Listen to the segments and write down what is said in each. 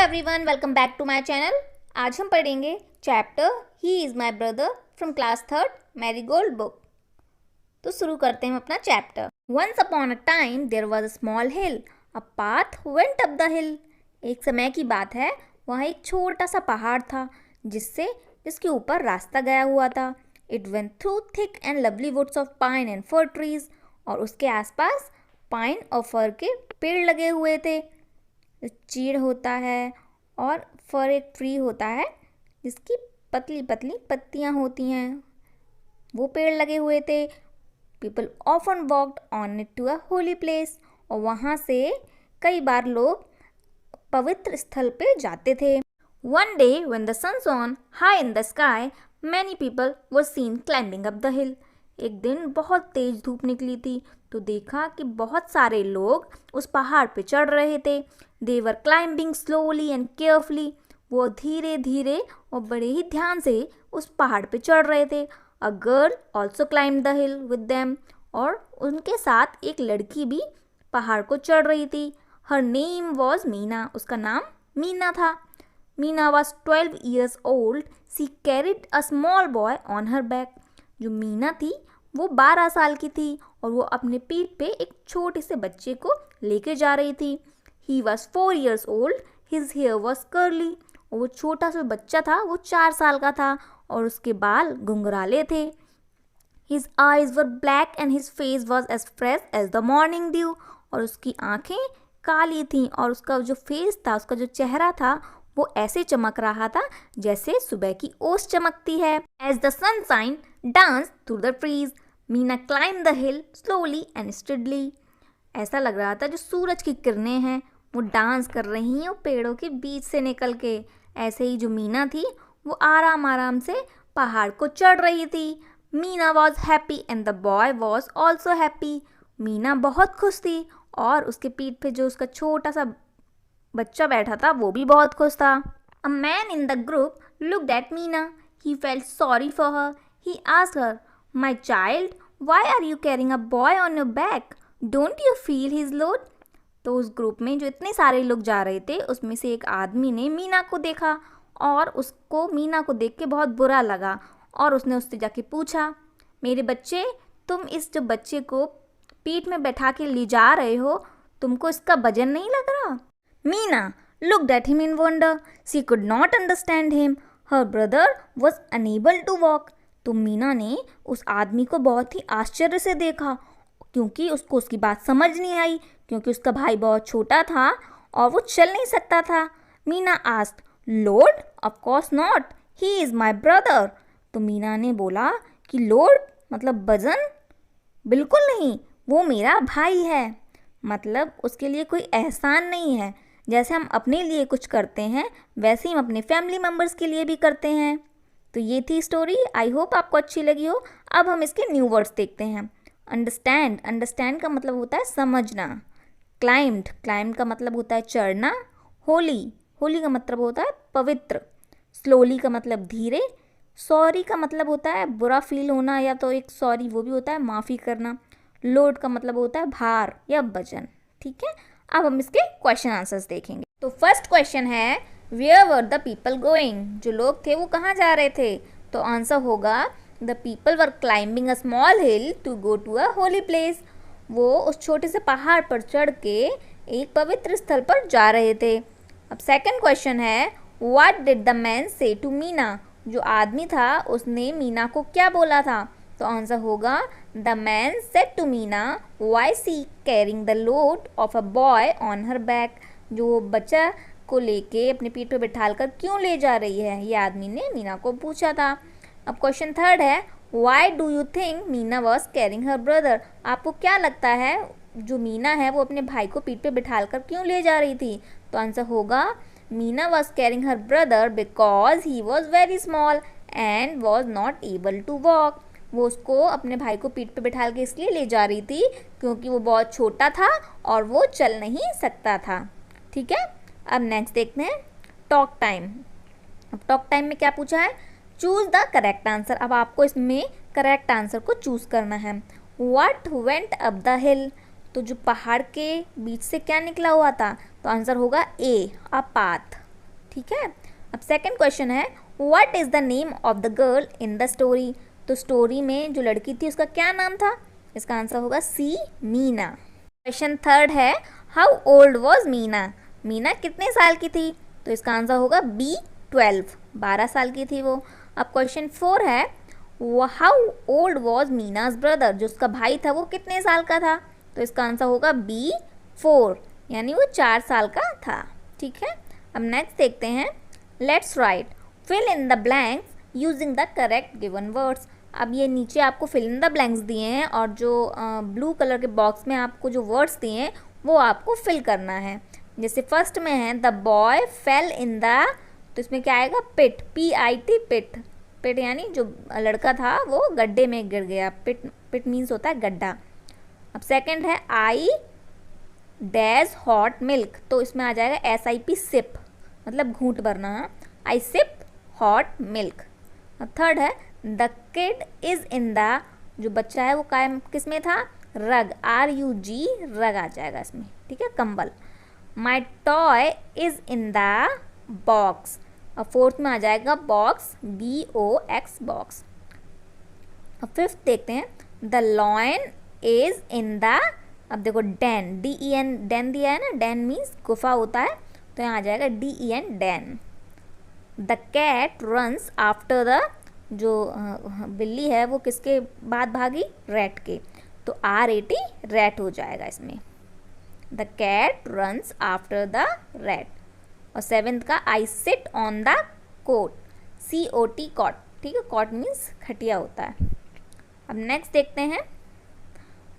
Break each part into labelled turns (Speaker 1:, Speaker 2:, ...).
Speaker 1: Everyone, welcome back to my channel. आज हम पढ़ेंगे chapter he is my brother from class third Marigold book. तो शुरू करते हैं अपना chapter. Once upon a time there was a small hill, a path went up the hill. एक समय की बात है, वहाँ एक छोटा सा पहाड़ था जिसके ऊपर रास्ता गया हुआ था। It went through thick and lovely woods of pine and fir trees, और उसके आसपास पाइन और फर के पेड़ लगे हुए थे। चीड़ होता है और फर एक ट्री होता है जिसकी पतली पतली पत्तियां होती हैं, वो पेड़ लगे हुए थे। People often walked on it to a holy place, और वहाँ से कई बार लोग पवित्र स्थल पे जाते थे। One day when the sun shone high in the sky, many people were seen climbing up the hill. एक दिन बहुत तेज धूप निकली थी, तो देखा कि बहुत सारे लोग उस पहाड़ पे चढ़ रहे थे। They were climbing slowly and carefully, वो धीरे धीरे और बड़े ही ध्यान से उस पहाड़ पे चढ़ रहे थे। A girl also climb the hill with them, और उनके साथ एक लड़की भी पहाड़ को चढ़ रही थी। हर नेम वॉज मीना, उसका नाम मीना था। Meena was 12 years old. She carried a small boy on her back. जो मीना थी वो 12 साल की थी, और वो अपने पीठ पे एक छोटे से बच्चे को लेके जा रही थी। He was 4 years old. His hair was curly, और वो छोटा सा बच्चा था, वो 4 साल का था, और उसके बाल घुंघराले थे। His eyes were black and his face was as fresh as the morning dew, और उसकी आंखें काली थीं, और उसका जो फेस था, उसका जो चेहरा था, वो ऐसे चमक रहा था जैसे सुबह की ओस चमकती है। As the sunshine dance through the trees, Meena climb the hill slowly and steadily. ऐसा लग रहा था जो सूरज की किरणें हैं वो डांस कर रही हैं पेड़ों के बीच से निकल के। ऐसे ही जो मीना थी वो आराम आराम से पहाड़ को चढ़ रही थी। Meena was happy and the boy was also happy. Meena बहुत खुश थी, और उसके पीठ पे जो उसका छोटा सा बच्चा बैठा था वो भी बहुत खुश था। A man in the group looked at Meena. He felt sorry for her. He asked her, my child, why are you carrying a boy on your back? Don't you feel his load? तो उस group में जो इतने सारे लोग जा रहे थे, उसमें से एक आदमी ने मीना को देखा, और उसको मीना को देख के बहुत बुरा लगा, और उसने उससे जाके पूछा, मेरे बच्चे, तुम इस जो बच्चे को पीठ में बैठा के ले जा रहे हो, तुमको इसका वजन नहीं लग रहा? Meena looked at him in wonder. She could not understand him. Her brother was unable to walk. तो मीना ने उस आदमी को बहुत ही आश्चर्य से देखा, क्योंकि उसको उसकी बात समझ नहीं आई, क्योंकि उसका भाई बहुत छोटा था और वो चल नहीं सकता था। Meena asked, Lord, of course not, he is my brother. तो मीना ने बोला कि लॉर्ड मतलब वजन? बिल्कुल नहीं, वो मेरा भाई है। मतलब उसके लिए कोई एहसान नहीं है। जैसे हम अपने लिए कुछ करते हैं, वैसे ही हम अपने फैमिली मेम्बर्स के लिए भी करते हैं। तो ये थी स्टोरी। आई होप आपको अच्छी लगी हो। अब हम इसके न्यू वर्ड्स देखते हैं। अंडरस्टैंड, अंडरस्टैंड का मतलब होता है समझना। क्लाइम्ड, क्लाइम्ड का मतलब होता है चढ़ना। होली, होली का मतलब होता है पवित्र। स्लोली का मतलब धीरे। सॉरी का मतलब होता है बुरा फील होना, या तो एक सॉरी वो भी होता है माफ़ी करना। लोड का मतलब होता है भार या वजन। ठीक है, अब हम इसके क्वेश्चन आंसर्स देखेंगे। तो फर्स्ट क्वेश्चन है, where were the people going? जो लोग थे वो कहाँ जा रहे थे? तो आंसर होगा, the people were climbing a small hill to go to a holy place. वो उस छोटे से पहाड़ पर चढ़ के एक पवित्र स्थल पर जा रहे थे। अब सेकंड क्वेश्चन है, व्हाट डिड द मैन से टू मीना? जो आदमी था उसने मीना को क्या बोला था? तो आंसर होगा, the man said to Meena, why she carrying the load of a boy on her back? जो बच्चा को लेके अपने पीठ पे बिठाल कर क्यों ले जा रही है, ये आदमी ने मीना को पूछा था। अब क्वेश्चन थर्ड है, why do you think Meena was carrying her brother? आपको क्या लगता है जो मीना है वो अपने भाई को पीठ पे बिठाल कर क्यों ले जा रही थी? तो आंसर होगा, Meena was carrying her brother because he was very small and was not able to walk. वो उसको अपने भाई को पीठ पे बिठा के इसलिए ले जा रही थी क्योंकि वो बहुत छोटा था और वो चल नहीं सकता था। ठीक है, अब नेक्स्ट देखते हैं टॉक टाइम। अब टॉक टाइम में क्या पूछा है? Choose the correct answer. अब आपको इसमें करेक्ट आंसर को चूज करना है। व्हाट वेंट अप द हिल? तो जो पहाड़ के बीच से क्या निकला हुआ था? तो आंसर होगा ए, अ पाथ। ठीक है। अब सेकंड क्वेश्चन है what is the name of the girl in the story. तो स्टोरी में जो लड़की थी उसका क्या नाम था? इसका आंसर होगा सी, मीना। क्वेश्चन थर्ड है how old was Meena. Meena कितने साल की थी? तो इसका आंसर होगा बी, 12 साल की थी वो। अब क्वेश्चन 4 है हाउ ओल्ड वॉज मीनाज ब्रदर। जो उसका भाई था वो कितने साल का था? तो इसका आंसर होगा बी, 4, यानी वो 4 साल का था। ठीक है। अब नेक्स्ट देखते हैं let's write fill in the blanks using the correct given words. अब ये नीचे आपको फिल इन द ब्लैंक्स दिए हैं और जो ब्लू कलर के बॉक्स में आपको जो वर्ड्स दिए हैं वो आपको फिल करना है। जैसे फर्स्ट में है the boy fail in the, तो इसमें क्या आएगा? पिट, PIT, पिट। पिट यानी जो लड़का था वो गड्ढे में गिर गया। पिट मीन्स होता है गड्ढा। अब सेकंड है आई डैश हॉट मिल्क, तो इसमें आ जाएगा SIP, सिप, मतलब घूंट भरना। आई सिप हॉट मिल्क। अब थर्ड है the kid is in the, जो बच्चा है वो किस में था? रग, RUG, रग आ जाएगा इसमें। ठीक है, कंबल। My toy is in the box. और फोर्थ में आ जाएगा बॉक्स, BOX, बॉक्स। अब फिफ्थ देखते हैं the lion is in the, अब देखो डेन, DEN, डेन दिया है ना, डेन मीन्स गुफा होता है, तो यहाँ आ जाएगा DEN, den. The cat runs after the, जो बिल्ली है वो किसके बाद भागी? रैट के, तो RAT, रैट हो जाएगा इसमें। The cat runs after the rat. और सेवेंथ का I sit on the cot, COT, cot. ठीक है, कॉट मीन्स खटिया होता है। अब नेक्स्ट देखते हैं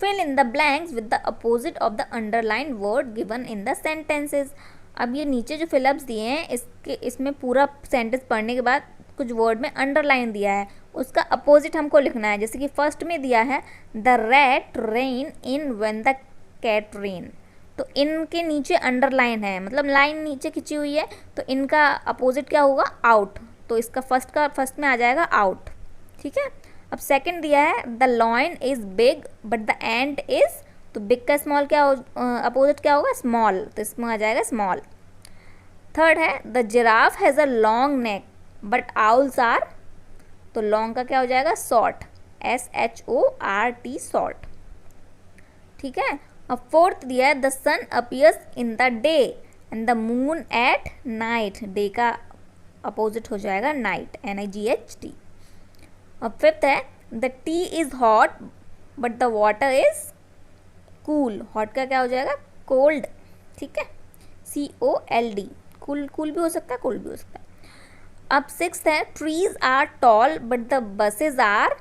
Speaker 1: fill in the blanks with the opposite of the underline word given in the sentences. अब ये नीचे जो फिलअप्स दिए हैं इसमें पूरा सेंटेंस पढ़ने के बाद कुछ वर्ड में अंडरलाइन दिया है, उसका अपोजिट हमको लिखना है। जैसे कि फर्स्ट में दिया है the rat ran in when the cat ran, तो इनके नीचे अंडरलाइन है, मतलब लाइन नीचे खिंची हुई है, तो इनका अपोजिट क्या होगा? आउट। तो इसका फर्स्ट में आ जाएगा आउट। ठीक है। अब सेकंड दिया है the lion is big but the ant is, तो बिग का स्मॉल क्या अपोजिट क्या होगा? स्मॉल, तो इसमें आ जाएगा स्मॉल। थर्ड है the giraffe has a long neck but owls are, तो लॉन्ग का क्या हो जाएगा? Short, SHORT, short. ठीक है। अब फोर्थ दिया है the sun appears in the day and the moon at night, day का अपोजिट हो जाएगा नाइट, NIGHT। अब फिफ्थ है the T is hot but the water is cool, hot का क्या हो जाएगा? कोल्ड। ठीक है, COLD, कूल भी हो सकता है, कोल्ड भी हो सकता है। अब सिक्स्थ है trees are tall but the buses are,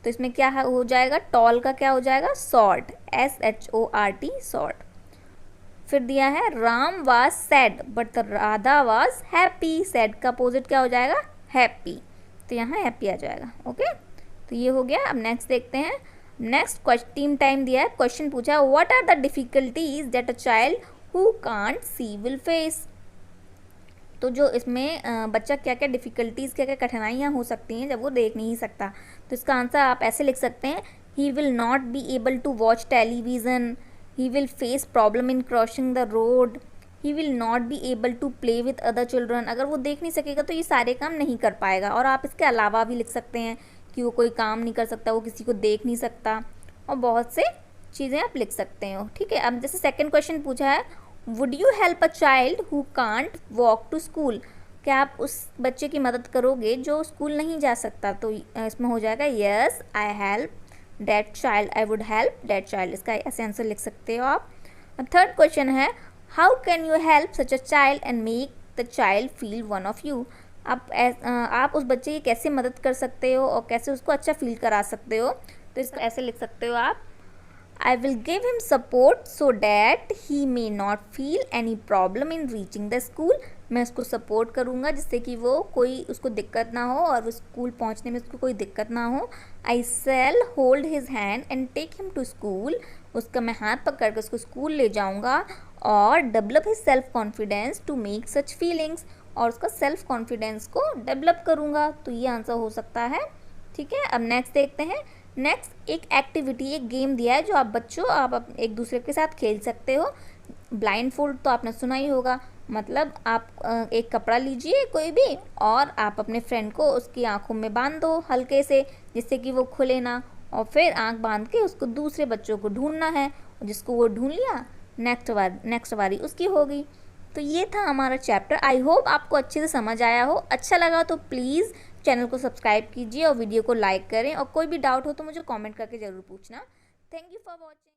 Speaker 1: तो इसमें क्या हो जाएगा? टॉल का क्या हो जाएगा? Short, SHORT, short. फिर दिया है Ram was sad but the Radha was happy, sad का अपोजिट क्या हो जाएगा? हैप्पी, तो यहाँ हैप्पी आ जाएगा। ओके, तो ये हो गया। अब नेक्स्ट देखते हैं। नेक्स्ट टीम टाइम दिया है, क्वेश्चन पूछा है what are the difficulties that a child who can't see will face. तो जो इसमें बच्चा क्या क्या डिफ़िकल्टीज़, क्या क्या कठिनाइयाँ हो सकती हैं जब वो देख नहीं सकता, तो इसका आंसर आप ऐसे लिख सकते हैं he will not be able to watch television, he will face problem in crossing the road, he will not be able to play with other children. अगर वो देख नहीं सकेगा तो ये सारे काम नहीं कर पाएगा। और आप इसके अलावा भी लिख सकते हैं कि वो कोई काम नहीं कर सकता, वो किसी को देख नहीं सकता, और बहुत से चीज़ें आप लिख सकते हो। ठीक है। अब जैसे सेकेंड क्वेश्चन पूछा है would you help a child who can't walk to school, क्या आप उस बच्चे की मदद करोगे जो स्कूल नहीं जा सकता? तो इसमें हो जाएगा yes I help that child, I would help that child, इसका ऐसे आंसर लिख सकते हो आप। अब थर्ड क्वेश्चन है how can you help such a child and make the child feel one of you. आप उस बच्चे की कैसे मदद कर सकते हो और कैसे उसको अच्छा फील करा सकते हो, तो इसको ऐसे लिख सकते हो आप I will give him support so that he may not feel any problem in reaching the school। मैं उसको सपोर्ट करूँगा जिससे कि वो कोई उसको दिक्कत ना हो और स्कूल पहुँचने में उसको कोई दिक्कत ना हो। I shall hold his hand and take him to school। उसका मैं हाथ पकड़ कर उसको स्कूल ले जाऊँगा। और develop his self confidence to make such feelings, और उसका सेल्फ कॉन्फिडेंस को डेवलप करूँगा। तो ये आंसर हो सकता है। ठीक है। अब नेक्स्ट देखते हैं। नेक्स्ट एक एक्टिविटी, एक गेम दिया है जो आप बच्चों आप एक दूसरे के साथ खेल सकते हो। ब्लाइंड फोल्ड तो आपने सुना ही होगा, मतलब आप एक कपड़ा लीजिए कोई भी और आप अपने फ्रेंड को उसकी आंखों में बांध दो हल्के से, जिससे कि वो खुले ना, और फिर आंख बांध के उसको दूसरे बच्चों को ढूंढना है, जिसको वो ढूंढ लिया नेक्स्ट बारी उसकी होगी। तो ये था हमारा चैप्टर। आई होप आपको अच्छे से समझ आया हो। अच्छा लगा तो प्लीज़ चैनल को सब्सक्राइब कीजिए और वीडियो को लाइक करें, और कोई भी डाउट हो तो मुझे कमेंट करके ज़रूर पूछना। Thank you for watching.